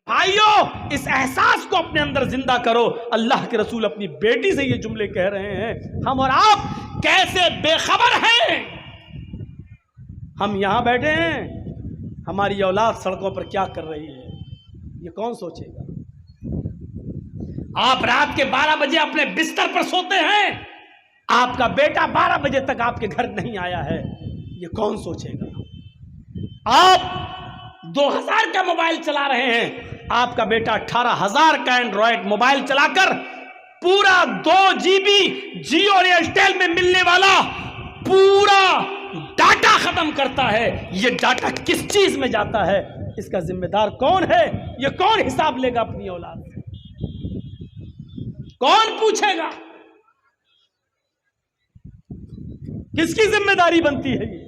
भाइयों, इस एहसास को अपने अंदर जिंदा करो। अल्लाह के रसूल अपनी बेटी से ये जुमले कह रहे हैं। हम और आप कैसे बेखबर हैं। हम यहां बैठे हैं, हमारी औलाद सड़कों पर क्या कर रही है, ये कौन सोचेगा। आप रात के 12 बजे अपने बिस्तर पर सोते हैं, आपका बेटा 12 बजे तक आपके घर नहीं आया है, ये कौन सोचेगा। आप 2000 का मोबाइल चला रहे हैं, आपका बेटा 18,000 का एंड्रॉयड मोबाइल चलाकर पूरा 2 GB जियो और एयरटेल में मिलने वाला पूरा डाटा खत्म करता है। ये डाटा किस चीज में जाता है, इसका जिम्मेदार कौन है, ये कौन हिसाब लेगा अपनी औलाद से, कौन पूछेगा, किसकी जिम्मेदारी बनती है ये।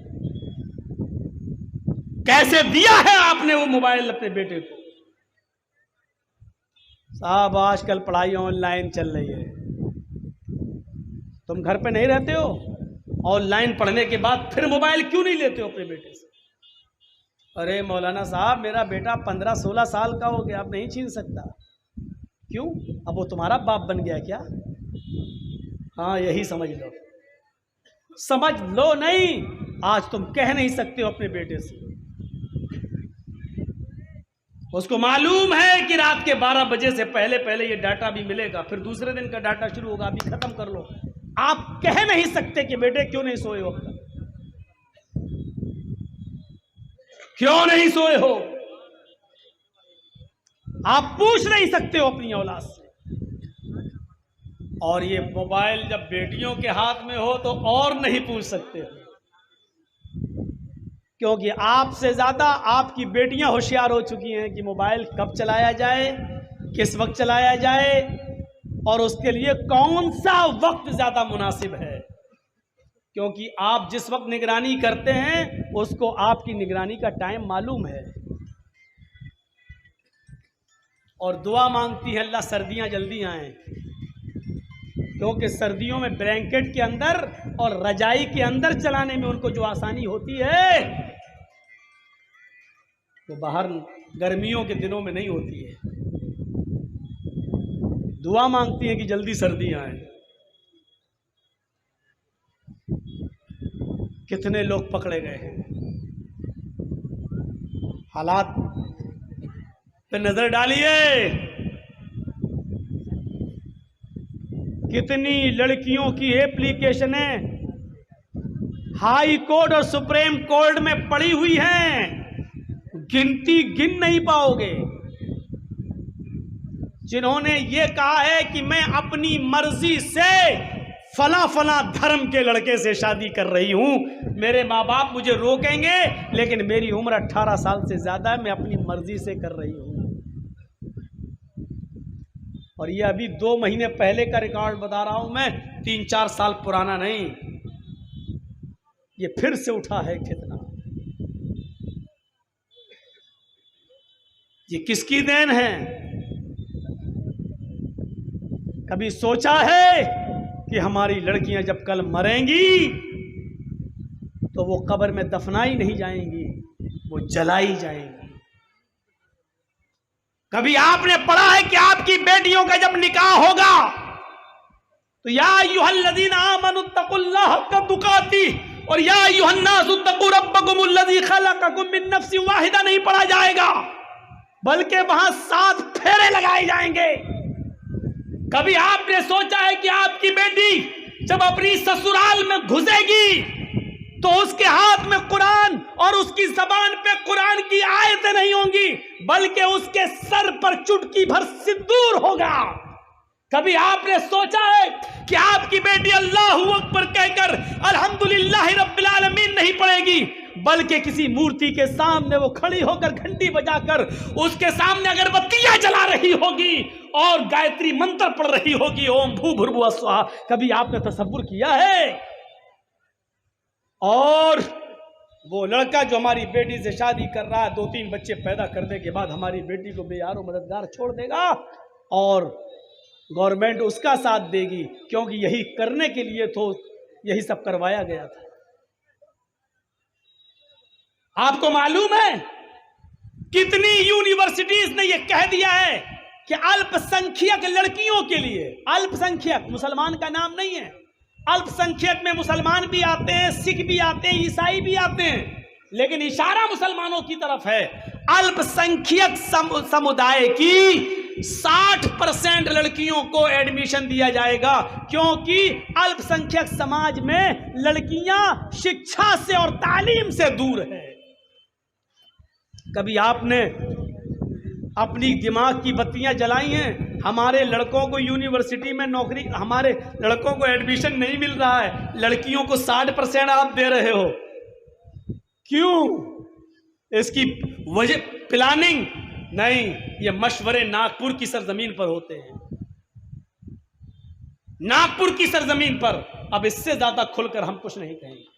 कैसे दिया है आपने वो मोबाइल अपने बेटे को। साहब आजकल पढ़ाई ऑनलाइन चल रही है, तुम घर पे नहीं रहते हो, ऑनलाइन पढ़ने के बाद फिर मोबाइल क्यों नहीं लेते हो अपने बेटे से। अरे मौलाना साहब, मेरा बेटा 15-16 साल का हो गया, अब नहीं छीन सकता। क्यों, अब वो तुम्हारा बाप बन गया क्या। हाँ, यही समझ लो, समझ लो नहीं, आज तुम कह नहीं सकते हो अपने बेटे से। उसको मालूम है कि रात के 12 बजे से पहले पहले ये डाटा भी मिलेगा, फिर दूसरे दिन का डाटा शुरू होगा, अभी खत्म कर लो। आप कह नहीं सकते कि बेटे क्यों नहीं सोए हो, क्यों नहीं सोए हो। आप पूछ नहीं सकते हो अपनी औलाद से। और ये मोबाइल जब बेटियों के हाथ में हो तो और नहीं पूछ सकते हो, क्योंकि आपसे ज्यादा आपकी बेटियां होशियार हो चुकी हैं कि मोबाइल कब चलाया जाए, किस वक्त चलाया जाए, और उसके लिए कौन सा वक्त ज्यादा मुनासिब है। क्योंकि आप जिस वक्त निगरानी करते हैं उसको आपकी निगरानी का टाइम मालूम है, और दुआ मांगती है अल्लाह सर्दियां जल्दी आए, क्योंकि सर्दियों में ब्लैंकेट के अंदर और रजाई के अंदर चलाने में उनको जो आसानी होती है वो बाहर गर्मियों के दिनों में नहीं होती है। दुआ मांगती है कि जल्दी सर्दियां आए। कितने लोग पकड़े गए हैं। हालात पे नजर डालिए, कितनी लड़कियों की एप्लीकेशनें हाई कोर्ट और सुप्रीम कोर्ट में पड़ी हुई हैं, गिनती गिन नहीं पाओगे, जिन्होंने ये कहा है कि मैं अपनी मर्जी से फला फला धर्म के लड़के से शादी कर रही हूं, मेरे माँ बाप मुझे रोकेंगे लेकिन मेरी उम्र 18 साल से ज्यादा है, मैं अपनी मर्जी से कर रही हूं। और ये अभी 2 महीने पहले का रिकॉर्ड बता रहा हूं मैं, 3-4 साल पुराना नहीं, ये फिर से उठा है कितना। ये किसकी देन है। कभी सोचा है कि हमारी लड़कियां जब कल मरेंगी तो वो कब्र में दफनाई नहीं जाएंगी, वो जलाई जाएंगी। कभी आपने पढ़ा है कि आपकी बेटियों का जब निकाह होगा तो या अय्युहल्लज़ीना आमनुत्तकुल्लाह हक्का तुकाती और या अय्युहन्नासुत्तकू रब्बकुमुल्लज़ी खलक़कुम मिन नफ्सिन वाहिदा नहीं पढ़ा जाएगा, बल्कि वहां 7 फेरे लगाए जाएंगे। कभी आपने सोचा है कि आपकी बेटी जब अपनी ससुराल में घुसेगी तो उसके हाथ में कुरान और उसकी जबान पे कुरान की आयतें नहीं होंगी, बल्कि उसके सर पर चुटकी भर सिंदूर होगा। कभी आपने सोचा है कि आपकी बेटी अल्लाहू अकबर कहकर अल्हम्दुलिल्लाह रब्बिल आलमीन नहीं पढ़ेगी, बल्कि किसी मूर्ति के सामने वो खड़ी होकर घंटी बजाकर उसके सामने अगरबत्तियां जला रही होगी और गायत्री मंत्र पढ़ रही होगी, ओम भूर्भुवः स्वः। कभी आपने तसव्वुर किया है। और वो लड़का जो हमारी बेटी से शादी कर रहा है, 2-3 बच्चे पैदा करने के बाद हमारी बेटी को बेयारो मददगार छोड़ देगा और गवर्नमेंट उसका साथ देगी, क्योंकि यही करने के लिए तो यही सब करवाया गया था। आपको मालूम है कितनी यूनिवर्सिटीज ने यह कह दिया है कि अल्पसंख्यक लड़कियों के लिए, अल्पसंख्यक मुसलमान का नाम नहीं है, अल्पसंख्यक में मुसलमान भी आते हैं, सिख भी आते हैं, ईसाई भी आते हैं, लेकिन इशारा मुसलमानों की तरफ है। अल्पसंख्यक समुदाय की 60% लड़कियों को एडमिशन दिया जाएगा, क्योंकि अल्पसंख्यक समाज में लड़कियां शिक्षा से और तालीम से दूर है। कभी आपने अपनी दिमाग की बत्तियां जलाई हैं? हमारे लड़कों को यूनिवर्सिटी में नौकरी, हमारे लड़कों को एडमिशन नहीं मिल रहा है, लड़कियों को 60% आप दे रहे हो, क्यों? इसकी वजह प्लानिंग नहीं, ये मशवरे नागपुर की सरजमीन पर होते हैं, नागपुर की सरजमीन पर। अब इससे ज्यादा खुलकर हम कुछ नहीं कहेंगे।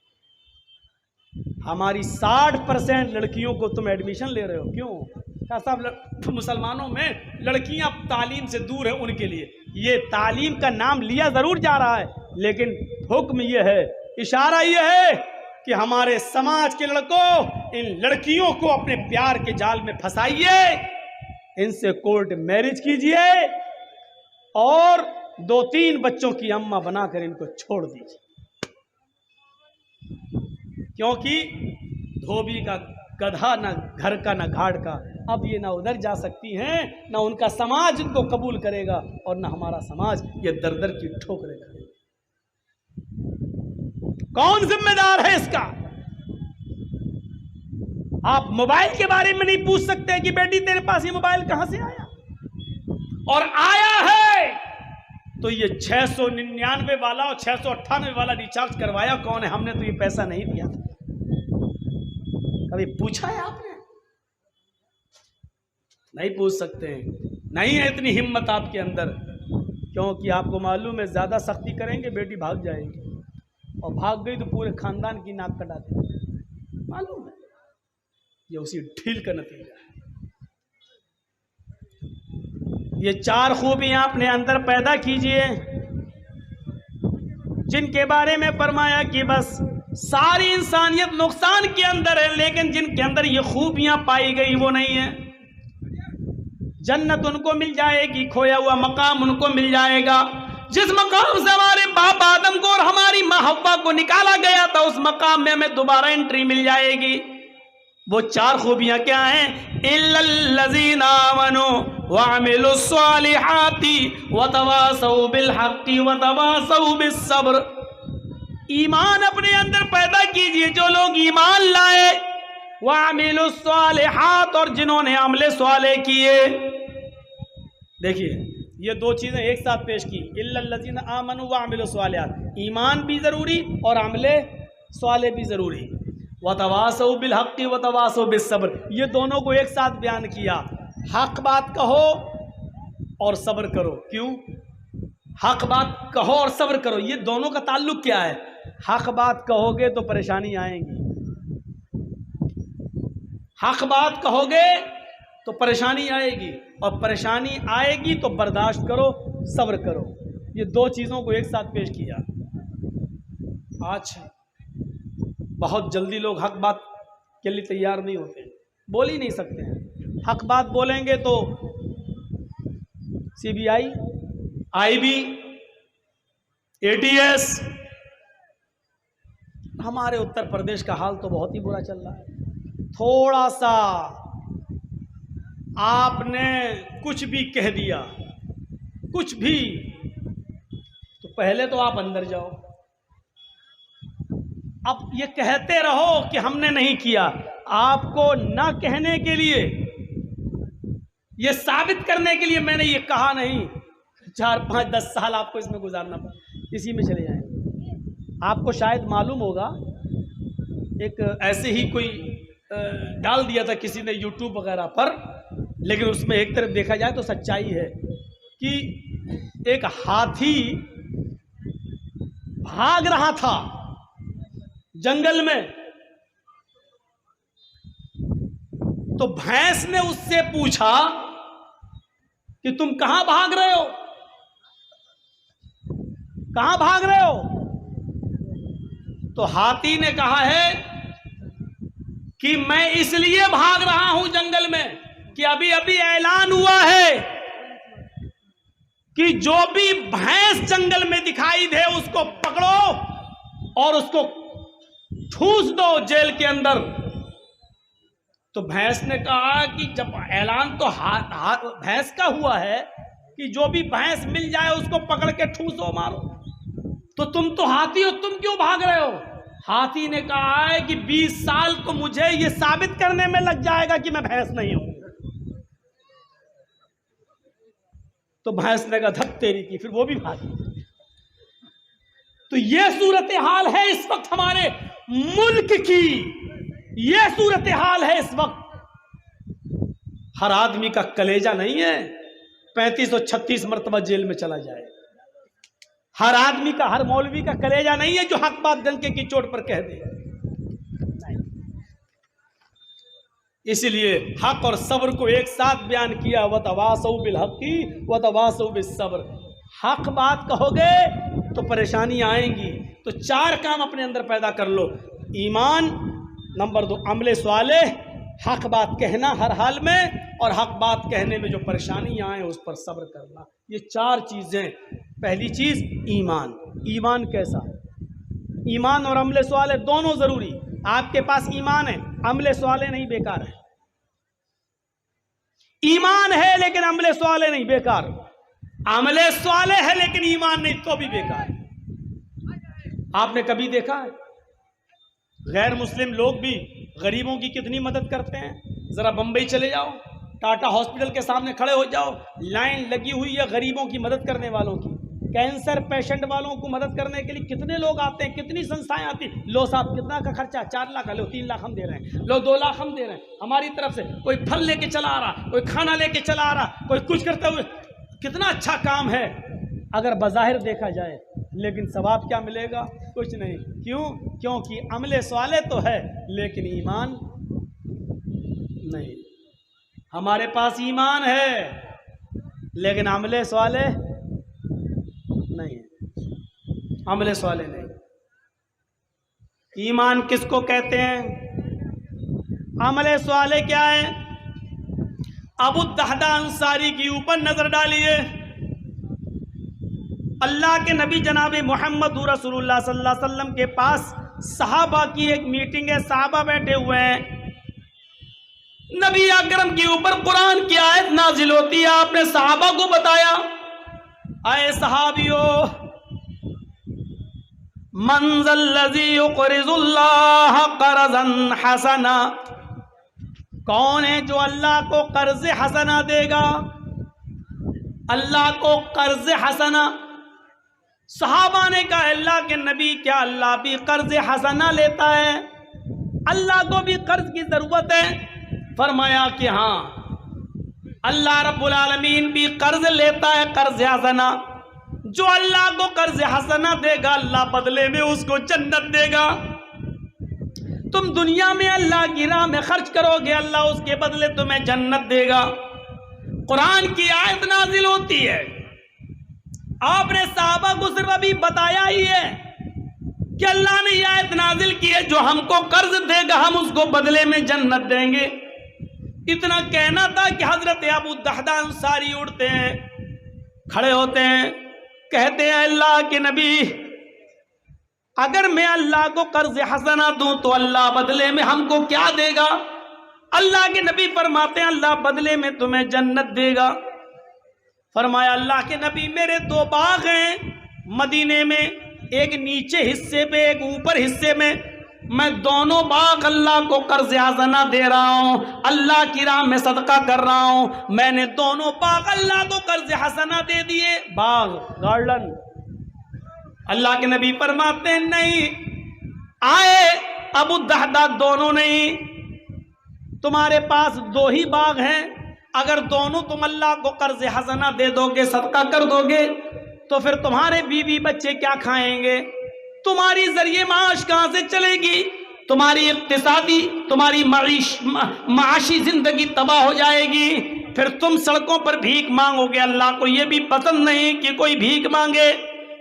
हमारी 60% लड़कियों को तुम एडमिशन ले रहे हो, क्यों? क्या साहब मुसलमानों में लड़कियां तालीम से दूर है, उनके लिए ये तालीम का नाम लिया जरूर जा रहा है, लेकिन हुक्म ये है, इशारा ये है कि हमारे समाज के लड़कों, इन लड़कियों को अपने प्यार के जाल में फंसाइए, इनसे कोर्ट मैरिज कीजिए और 2-3 बच्चों की अम्मा बनाकर इनको छोड़ दीजिए, क्योंकि धोबी का गधा ना घर का ना घाट का। अब ये ना उधर जा सकती हैं, ना उनका समाज इनको कबूल करेगा, और ना हमारा समाज ये दर दर की ठोकरें करेगा। कौन जिम्मेदार है इसका? आप मोबाइल के बारे में नहीं पूछ सकते कि बेटी तेरे पास ये मोबाइल कहां से आया, और आया है तो ये 699 वाला और 698 वाला रिचार्ज करवाया कौन है? हमने तो ये पैसा नहीं दिया था। कभी पूछा है आपने? नहीं पूछ सकते हैं, नहीं है इतनी हिम्मत आपके अंदर, क्योंकि आपको मालूम है ज्यादा सख्ती करेंगे बेटी भाग जाएगी, और भाग गई तो पूरे खानदान की नाक कटा देगी, मालूम है। ये उसी ढील का नतीजा है। ये 4 खूबियां अपने अंदर पैदा कीजिए, जिनके बारे में फरमाया कि बस सारी इंसानियत नुकसान के अंदर है, लेकिन जिनके अंदर ये खूबियां पाई गई वो नहीं है। जन्नत उनको मिल जाएगी, खोया हुआ मकाम उनको मिल जाएगा। जिस मकाम से हमारे बाप आदम को और हमारी माँ हव्वा को निकाला गया था, उस मकाम में हमें दोबारा एंट्री मिल जाएगी। वो 4 खूबियां क्या हैं? इल्लल्लज़ीना आमनू वअमिलुस्सालिहाति वतवासौ बिलहक्कि वतवासौ बिस्सब्र। ईमान अपने अंदर पैदा कीजिए, जो लोग ईमान लाए, वअमिलुस्सालिहात, और जिन्होंने अमले स्वाले किए। देखिए ये 2 चीजें एक साथ पेश की, इल्लल्लज़ीना आमनू वअमिलुस्सालिहात, ईमान भी जरूरी और अमले स्वाले भी जरूरी। वतवासौ बिलहक्कि वतवासौ बिस्सब्र, ये दोनों को एक साथ बयान किया। हक बात कहो और सब्र करो। क्यों? हक बात कहो और सब्र करो, ये दोनों का ताल्लुक क्या है? हक बात कहोगे तो परेशानी आएगी, हक बात कहोगे तो परेशानी आएगी, और परेशानी आएगी तो बर्दाश्त करो, सब्र करो। ये 2 चीज़ों को एक साथ पेश किया। आज बहुत जल्दी लोग हक बात के लिए तैयार नहीं होते, बोल ही नहीं सकते हैं। हक बात बोलेंगे तो CBI, IB, ATS। हमारे उत्तर प्रदेश का हाल तो बहुत ही बुरा चल रहा है। थोड़ा सा आपने कुछ भी कह दिया, कुछ भी, तो पहले तो आप अंदर जाओ। अब ये कहते रहो कि हमने नहीं किया, आपको ना कहने के लिए, ये साबित करने के लिए मैंने ये कहा नहीं। 4, 5, 10 साल आपको इसमें गुजारना पड़ा, इसी में चले जाएंगे। आपको शायद मालूम होगा, एक ऐसे ही कोई डाल दिया था किसी ने YouTube वगैरह पर, लेकिन उसमें एक तरफ देखा जाए तो सच्चाई है कि एक हाथी भाग रहा था जंगल में, तो भैंस ने उससे पूछा कि तुम कहां भाग रहे हो, कहां भाग रहे हो? तो हाथी ने कहा है कि मैं इसलिए भाग रहा हूं जंगल में कि अभी अभी ऐलान हुआ है कि जो भी भैंस जंगल में दिखाई दे उसको पकड़ो और उसको ठूस दो जेल के अंदर। तो भैंस ने कहा कि जब ऐलान तो भैंस का हुआ है कि जो भी भैंस मिल जाए उसको पकड़ के ठूसो मारो, तो तुम तो हाथी हो, तुम क्यों भाग रहे हो? हाथी ने कहा है कि 20 साल तो मुझे ये साबित करने में लग जाएगा कि मैं भैंस नहीं हूं। तो भैंस ने कहा धत तेरी की, फिर वो भी भागी। तो ये सूरत हाल है इस वक्त हमारे मुल्क की, ये सूरत हाल है इस वक्त। हर आदमी का कलेजा नहीं है 35 और 36 मरतबा जेल में चला जाए। हर आदमी का, हर मौलवी का कलेजा नहीं है जो हक बात डंके की चोट पर कह दे। इसलिए हक और सब्र को एक साथ बयान किया, वतवासौ बिल हक़्क़ि वतवासौ बिस सब्र। हक बात कहोगे तो परेशानी आएंगी, तो 4 काम अपने अंदर पैदा कर लो। ईमान, नंबर 2 अमले स्वालेह, हक बात कहना हर हाल में, और हक बात कहने में जो परेशानी आए उस पर सब्र करना। ये 4 चीजें। पहली चीज ईमान। ईमान कैसा? ईमान और अमले स्वालेह दोनों जरूरी। आपके पास ईमान है, अमले स्वालेह नहीं, बेकार है। ईमान है लेकिन अमले स्वालेह नहीं, बेकार। अमले स्वालेह है लेकिन ईमान नहीं, तो भी बेकार। आपने कभी देखा है गैर मुस्लिम लोग भी गरीबों की कितनी मदद करते हैं? जरा बंबई चले जाओ, टाटा हॉस्पिटल के सामने खड़े हो जाओ, लाइन लगी हुई है गरीबों की मदद करने वालों की। कैंसर पेशेंट वालों को मदद करने के लिए कितने लोग आते हैं, कितनी संस्थाएं आती। लो साहब कितना का खर्चा? 4 लाख। लो 3 लाख हम दे रहे हैं, लो 2 लाख हम दे रहे हैं हमारी तरफ से। कोई फल लेके चला आ रहा, कोई खाना लेके चला आ रहा, कोई कुछ करते हुए। कितना अच्छा काम है अगर बज़ाहिर देखा जाए, लेकिन सवाब क्या मिलेगा? कुछ नहीं। क्यों? क्योंकि अमले स्वाले तो है लेकिन ईमान नहीं। हमारे पास ईमान है लेकिन अमले स्वाले नहीं है। अमले स्वाले नहीं। ईमान किसको कहते हैं? अमले स्वाले क्या है? अबू दहदा अंसारी के ऊपर नजर डालिए। अल्लाह के नबी जनाब मोहम्मद रसूलुल्लाह सल्लल्लाहु अलैहि वसल्लम के पास सहाबा की एक मीटिंग है, सहाबा बैठे हुए हैं। नबी अकरम के ऊपर कुरान की आयत नाजिल होती है। आपने सहाबा को बताया, आए सहाबियो, मंज़ल्लज़ी युक़रिज़ुल्लाह क़र्ज़न हसना, कौन है जो अल्लाह को कर्ज हसना देगा? अल्लाह को कर्ज हसना। सहाबा ने कहा अल्लाह के नबी, क्या अल्लाह भी कर्ज हसना लेता है? अल्लाह को भी कर्ज की जरूरत है? फरमाया कि हाँ, अल्लाह रब्बुल आलमीन भी कर्ज लेता है, कर्ज हसना। जो अल्लाह को कर्ज हसना देगा अल्लाह बदले में उसको जन्नत देगा। तुम दुनिया में अल्लाह की राह में खर्च करोगे, अल्लाह उसके बदले तुम्हें जन्नत देगा। कुरान की आयत नाजिल होती है। आपने सहाबा को सिर्फ अभी बताया ही है कि अल्लाह ने यह आयत नाजिल की है, जो हमको कर्ज देगा हम उसको बदले में जन्नत देंगे। इतना कहना था कि हजरत अबू दहदा अंसारी उठते हैं, खड़े होते हैं, कहते हैं अल्लाह के नबी, अगर मैं अल्लाह को कर्ज हसना दूं तो अल्लाह बदले में हमको क्या देगा? अल्लाह के नबी फरमाते हैं अल्लाह बदले में तुम्हें जन्नत देगा। फरमाया अल्लाह के नबी, मेरे 2 बाग हैं मदीने में, एक नीचे हिस्से पे एक ऊपर हिस्से में। मैं दोनों बाग अल्लाह को कर्ज हसना दे रहा हूँ, अल्लाह की राह में सदका कर रहा हूँ। मैंने दोनों बाग अल्लाह को कर्ज हसना दे दिए, बाग, गार्डन। अल्लाह के नबी फरमाते हैं नहीं, आए अबू दहदा, दोनों नहीं, तुम्हारे पास 2 ही बाग हैं। अगर दोनों तुम अल्लाह को कर्ज हसना दे दोगे, सदका कर दोगे, तो फिर तुम्हारे बीवी बच्चे क्या खाएंगे? तुम्हारी जरिए माश कहां से चलेगी? तुम्हारी इक्तिसादी, तुम्हारी माशी जिंदगी तबाह हो जाएगी। फिर तुम सड़कों पर भीख मांगोगे। अल्लाह को यह भी पसंद नहीं कि कोई भीख मांगे।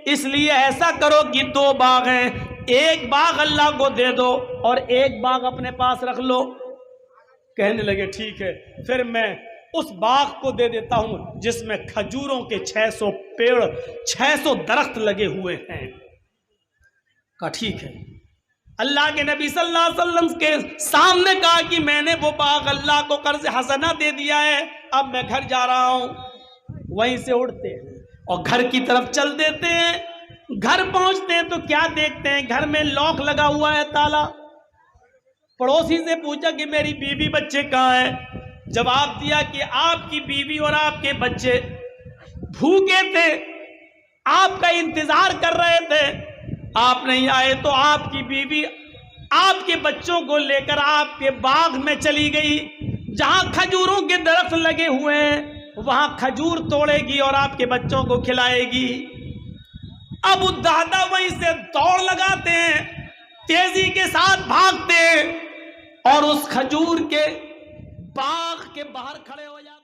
इसलिए ऐसा करो कि 2 बाग हैं, एक बाग अल्लाह को दे दो और एक बाग अपने पास रख लो। कहने लगे ठीक है, फिर मैं उस बाग को दे देता हूं जिसमें खजूरों के 600 पेड़ 600 दरख्त लगे हुए हैं। कहा ठीक है। अल्लाह के नबी सल्लल्लाहु अलैहि वसल्लम के सामने कहा कि मैंने वो बाग अल्लाह को कर्ज हसना दे दिया है, अब मैं घर जा रहा हूं। वहीं से उठते हैं और घर की तरफ चल देते हैं। घर पहुंचते हैं तो क्या देखते हैं, घर में लॉक लगा हुआ है, ताला। पड़ोसी से पूछा कि मेरी बीवी बच्चे कहाँ हैं? जवाब दिया कि आपकी बीवी और आपके बच्चे भूखे थे, आपका इंतजार कर रहे थे, आप नहीं आए तो आपकी बीवी आपके बच्चों को लेकर आपके बाग में चली गई, जहां खजूरों के दरख्त लगे हुए हैं वहां खजूर तोड़ेगी और आपके बच्चों को खिलाएगी। अब दादा वहीं से दौड़ लगाते हैं, तेजी के साथ भागते हैं और उस खजूर के बाग के बाहर खड़े हो जाते हैं।